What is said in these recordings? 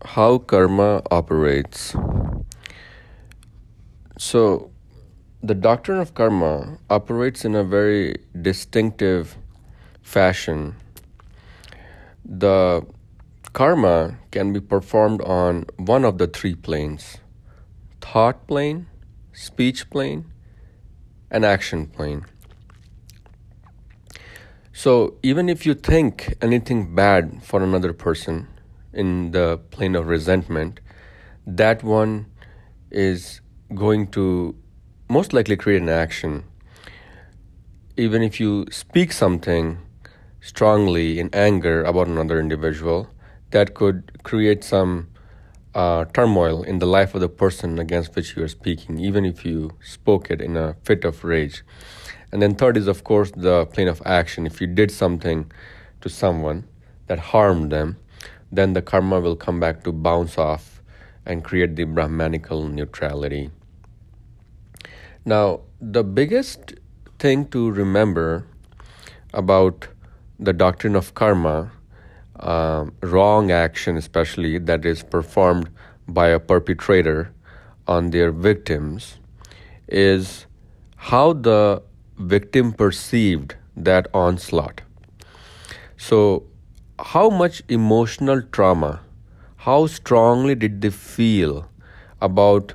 how karma operates. So, the doctrine of karma operates in a very distinctive fashion. The karma can be performed on one of the three planes: thought plane, speech plane, and action plane. So even if you think anything bad for another person in the plane of resentment, that one is going to most likely create an action. Even if you speak something strongly in anger about another individual, that could create some turmoil in the life of the person against which you are speaking, even if you spoke it in a fit of rage. And then third is, of course, the plane of action. If you did something to someone that harmed them, then the karma will come back to bounce off and create the Brahmanical neutrality. Now, the biggest thing to remember about the doctrine of karma, wrong action especially that is performed by a perpetrator on their victims, is how the victim perceived that onslaught. So, how much emotional trauma, how strongly did they feel about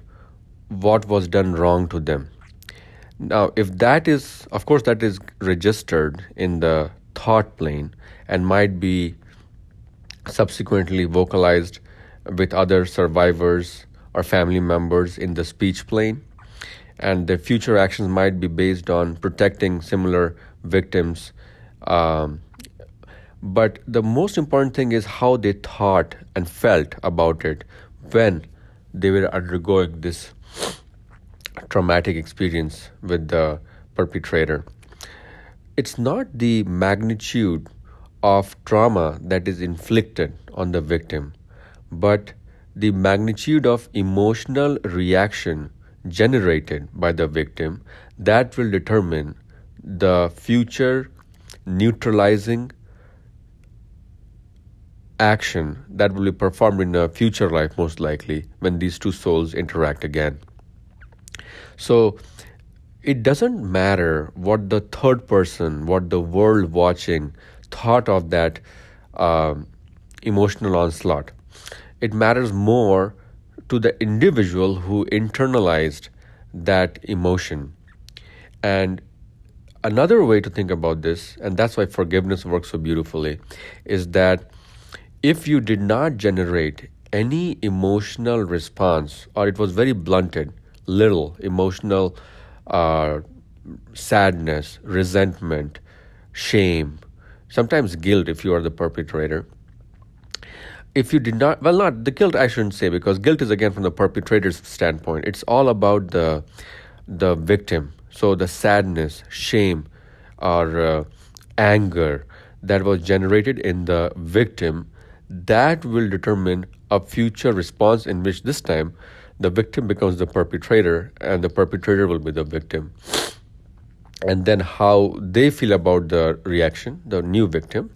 what was done wrong to them? Now, if that is, of course, that is registered in the thought plane and might be subsequently vocalized with other survivors or family members in the speech plane, and the future actions might be based on protecting similar victims. But the most important thing is how they thought and felt about it when they were undergoing this traumatic experience with the perpetrator. It's not the magnitude of trauma that is inflicted on the victim, but the magnitude of emotional reaction generated by the victim that will determine the future neutralizing action that will be performed in a future life, most likely, when these two souls interact again. So it doesn't matter what the third person, what the world watching thought of that emotional onslaught. It matters more to the individual who internalized that emotion. And another way to think about this, and that's why forgiveness works so beautifully, is that if you did not generate any emotional response, or it was very blunted, little emotional sadness, resentment, shame, sometimes guilt if you are the perpetrator. If you did not, well, not the guilt, I shouldn't say, because guilt is again from the perpetrator's standpoint. It's all about the victim. So the sadness, shame, or anger that was generated in the victim, that will determine a future response in which this time the victim becomes the perpetrator and the perpetrator will be the victim. And then how they feel about the reaction, the new victim,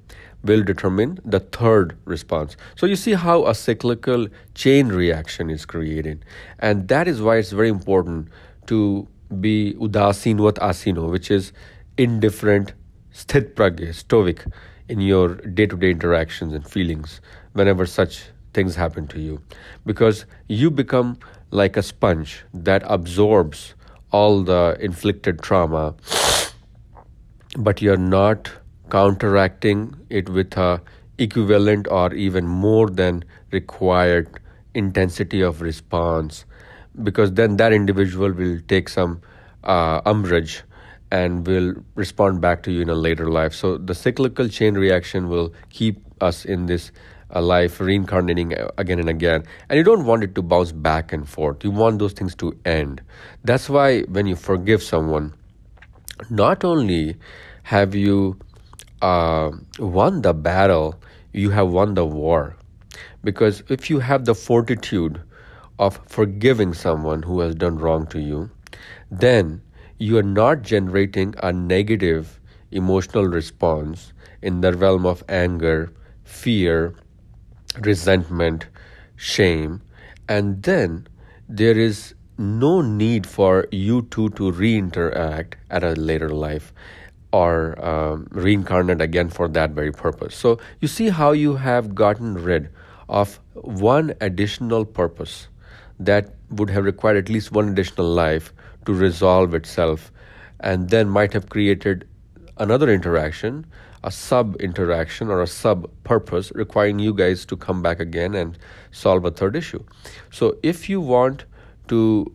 will determine the third response. So you see how a cyclical chain reaction is created. And that is why it's very important to be udasinvat asino, which is indifferent, sthit pragya, stoic in your day-to-day interactions and feelings whenever such things happen to you. Because you become like a sponge that absorbs all the inflicted trauma, but you're not counteracting it with a equivalent or even more than required intensity of response, because then that individual will take some umbrage and will respond back to you in a later life. So the cyclical chain reaction will keep us in this life reincarnating again and again, and you don't want it to bounce back and forth. You want those things to end. That's why when you forgive someone, not only have you won the battle, you have won the war. Because if you have the fortitude of forgiving someone who has done wrong to you, then you are not generating a negative emotional response in the realm of anger, fear, resentment, shame, and then there is no need for you two to re-interact at a later life or reincarnate again for that very purpose. So you see how you have gotten rid of one additional purpose that would have required at least one additional life to resolve itself, and then might have created another interaction, a sub-interaction or a sub-purpose requiring you guys to come back again and solve a third issue. So if you want to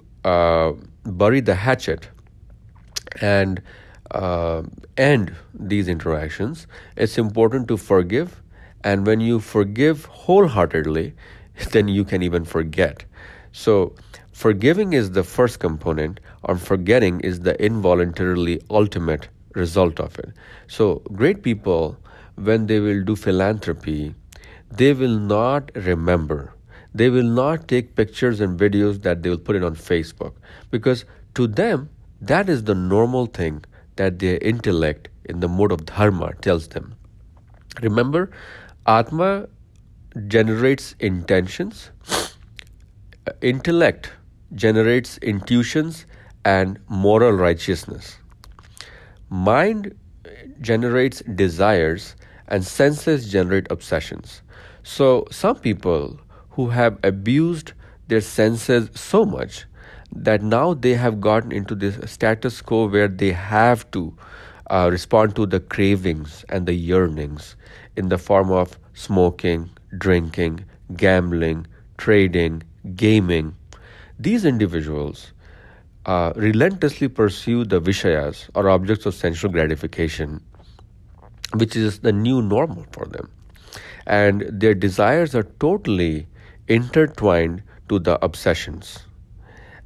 bury the hatchet and end these interactions, it's important to forgive. And when you forgive wholeheartedly, then you can even forget. So forgiving is the first component, or forgetting is the involuntarily ultimate result of it. So great people, when they will do philanthropy, they will not remember. They will not take pictures and videos that they will put it on Facebook, because to them, that is the normal thing that their intellect in the mode of Dharma tells them. Remember, Atma generates intentions, intellect generates intuitions and moral righteousness. Mind generates desires and senses generate obsessions. So some people who have abused their senses so much that now they have gotten into this status quo where they have to respond to the cravings and the yearnings in the form of smoking, drinking, gambling, trading, gaming. These individuals relentlessly pursue the Vishayas or objects of sensual gratification, which is the new normal for them. And their desires are totally intertwined to the obsessions.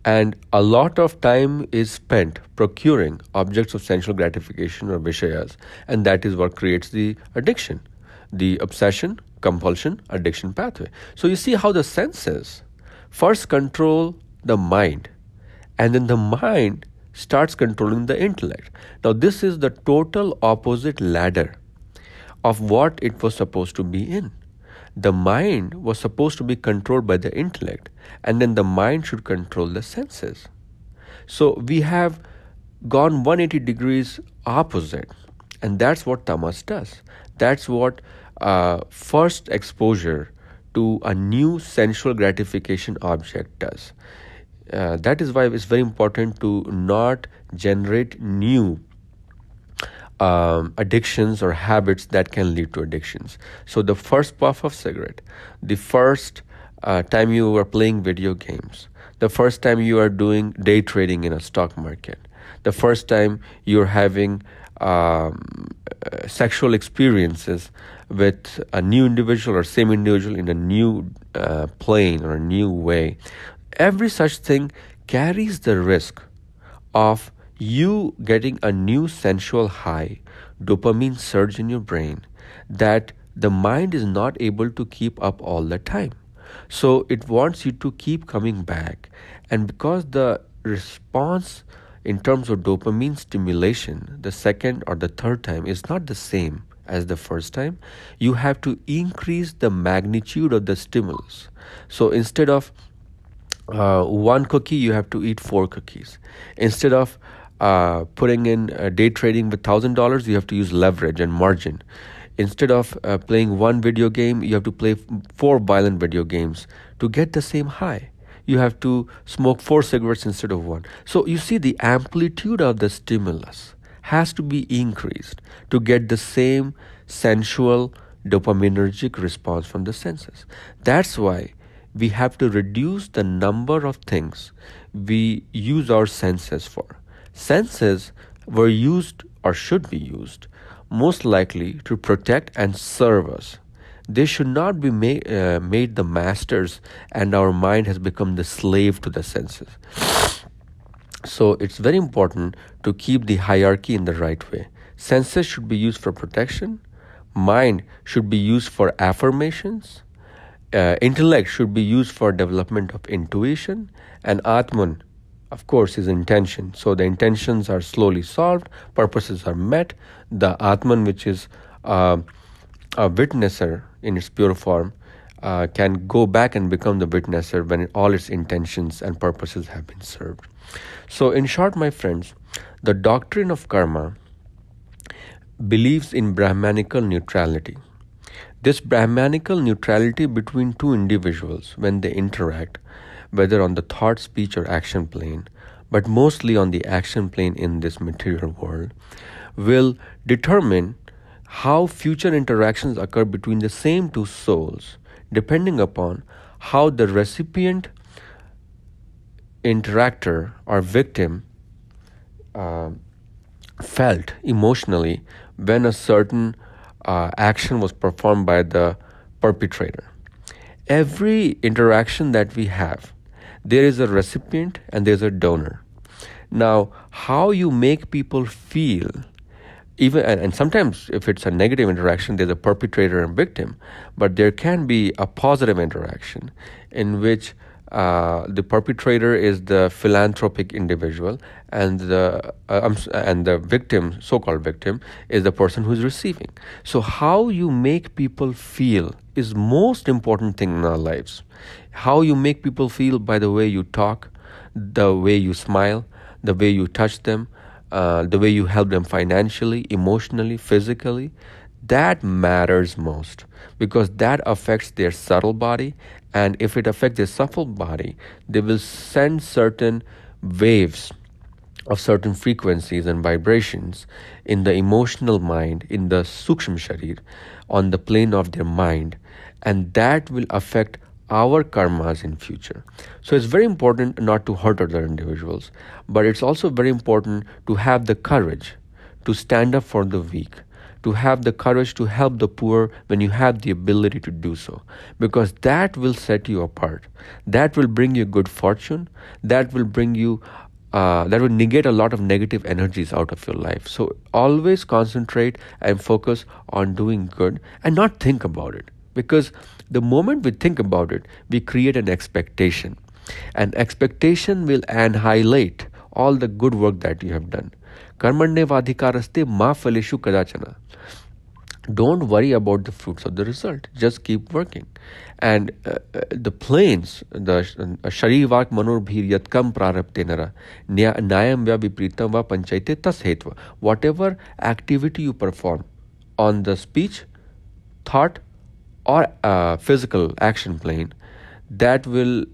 And a lot of time is spent procuring objects of sensual gratification or Vishayas, and that is what creates the addiction, the obsession, compulsion, addiction pathway. So you see how the senses first control the mind, and then the mind starts controlling the intellect. Now this is the total opposite ladder of what it was supposed to be in. The mind was supposed to be controlled by the intellect, and then the mind should control the senses. So we have gone 180 degrees opposite, and that's what tamas does. That's what first exposure to a new sensual gratification object does. That is why it's very important to not generate new addictions or habits that can lead to addictions. So the first puff of cigarette, the first time you are playing video games, the first time you are doing day trading in a stock market, the first time you're having sexual experiences with a new individual or same individual in a new plane or a new way, every such thing carries the risk of you getting a new sensual high, dopamine surge in your brain that the mind is not able to keep up all the time. So it wants you to keep coming back. And because the response in terms of dopamine stimulation, the second or the third time is not the same as the first time, you have to increase the magnitude of the stimulus. So instead of one cookie, you have to eat 4 cookies. Instead of putting in day trading with $1,000, you have to use leverage and margin. Instead of playing one video game, you have to play 4 violent video games to get the same high. You have to smoke 4 cigarettes instead of 1. So you see, the amplitude of the stimulus has to be increased to get the same sensual dopaminergic response from the senses. That's why we have to reduce the number of things we use our senses for. Senses were used or should be used most likely to protect and serve us. They should not be made the masters, and our mind has become the slave to the senses. So it's very important to keep the hierarchy in the right way. Senses should be used for protection. Mind should be used for affirmations. Intellect should be used for development of intuition. And Atman, of course, is intention. So the intentions are slowly solved, purposes are met. The Atman, which is a witnesser in its pure form, can go back and become the witnesser when all its intentions and purposes have been served. So in short, my friends, the doctrine of karma believes in Brahmanical neutrality. This Brahmanical neutrality between two individuals when they interact, whether on the thought, speech, or action plane, but mostly on the action plane in this material world, will determine how future interactions occur between the same two souls, depending upon how the recipient, interactor, or victim felt emotionally when a certain action was performed by the perpetrator. Every interaction that we have, there is a recipient and there's a donor. Now, how you make people feel, even and sometimes if it's a negative interaction, there's a perpetrator and victim, but there can be a positive interaction in which the perpetrator is the philanthropic individual, and the victim, so-called victim, is the person who's receiving. So how you make people feel is most important thing in our lives. How you make people feel by the way you talk, the way you smile, the way you touch them, the way you help them financially, emotionally, physically. That matters most, because that affects their subtle body, and if it affects their subtle body, they will send certain waves of certain frequencies and vibrations in the emotional mind, in the sukshma sharir, on the plane of their mind, and that will affect our karmas in future. So it's very important not to hurt other individuals, but it's also very important to have the courage to stand up for the weak, to have the courage to help the poor when you have the ability to do so, because that will set you apart. That will bring you good fortune. That will bring you that will negate a lot of negative energies out of your life. So always concentrate and focus on doing good and not think about it, because the moment we think about it, we create an expectation. And expectation will annihilate all the good work that you have done. Karmanyevadhikaraste ma phaleshu kadachana. Don't worry about the fruits of the result. Just keep working. And the planes, the Sharivak Manur Bhir Yatkam Prarabtenara, Nayam Vya Vipritam Va Panchaite Tas Hetva. Whatever activity you perform on the speech, thought, or physical action plane, that will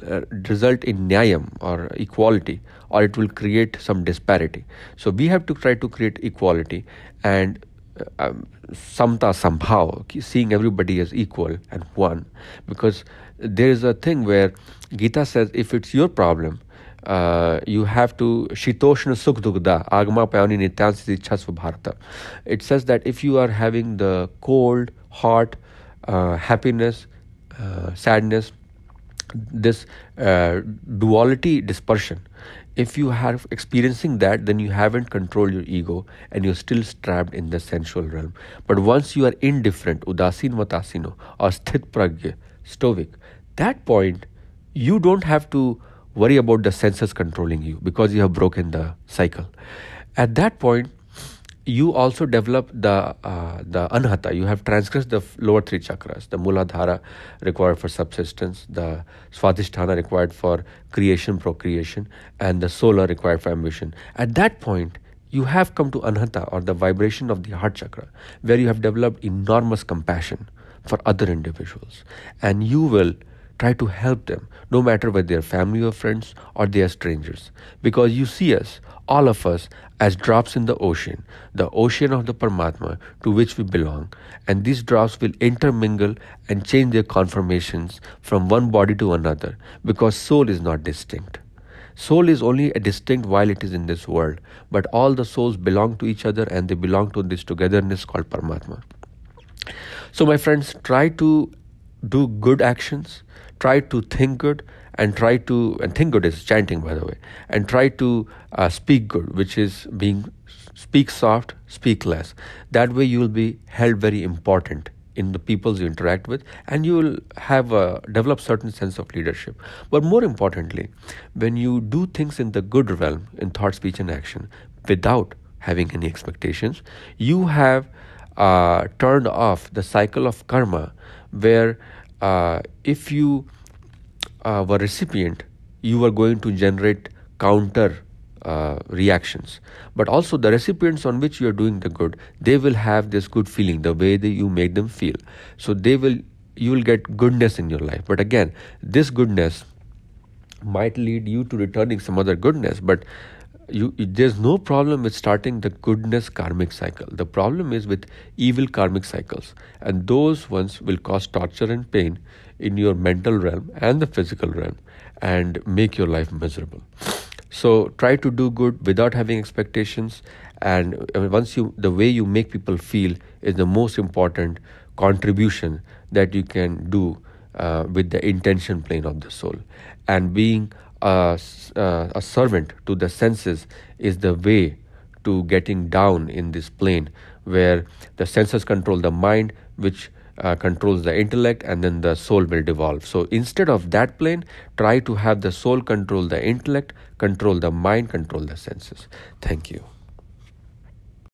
result in nyayam or equality, or it will create some disparity. So we have to try to create equality and samta somehow, seeing everybody as equal and one, because there is a thing where Gita says if it's your problem, you have to shitoshna sukh dugda agma payani nityansi chasva bharata. It says that if you are having the cold, hot, happiness, sadness, this duality dispersion, if you are experiencing that, then you haven't controlled your ego and you're still trapped in the sensual realm. But once you are indifferent, udasin vatasino, or sthit pragya, stoic, that point you don't have to worry about the senses controlling you, because you have broken the cycle. At that point, you also develop the anhata. You have transgressed the lower three chakras, the muladhara required for subsistence, the swadhisthana required for creation, procreation, and the solar required for ambition. At that point, you have come to anhata, or the vibration of the heart chakra, where you have developed enormous compassion for other individuals, and you will try to help them, no matter whether they're family or friends or they are strangers, because you see us, all of us, as drops in the ocean of the Paramatma to which we belong, and these drops will intermingle and change their conformations from one body to another, because soul is not distinct. Soul is only distinct while it is in this world, but all the souls belong to each other, and they belong to this togetherness called Paramatma. So my friends, try to do good actions, try to think good, and think good is chanting, by the way, and try to speak good, which is speak soft, speak less. That way you will be held very important in the peoples you interact with, and you will have develop certain sense of leadership. But more importantly, when you do things in the good realm, in thought, speech, and action, without having any expectations, you have turned off the cycle of karma, where if you were recipient, you are going to generate counter reactions. But also the recipients on which you are doing the good, they will have this good feeling, the way that you make them feel. So you will get goodness in your life. But again, this goodness might lead you to returning some other goodness, but there's no problem with starting the goodness karmic cycle. The problem is with evil karmic cycles, and those ones will cause torture and pain in your mental realm and the physical realm and make your life miserable. So try to do good without having expectations, and the way you make people feel is the most important contribution that you can do with the intention plane of the soul. And being a servant to the senses is the way to getting down in this plane, where the senses control the mind, which controls the intellect, and then the soul will devolve. So instead of that plane, try to have the soul control the intellect, control the mind, control the senses. Thank you.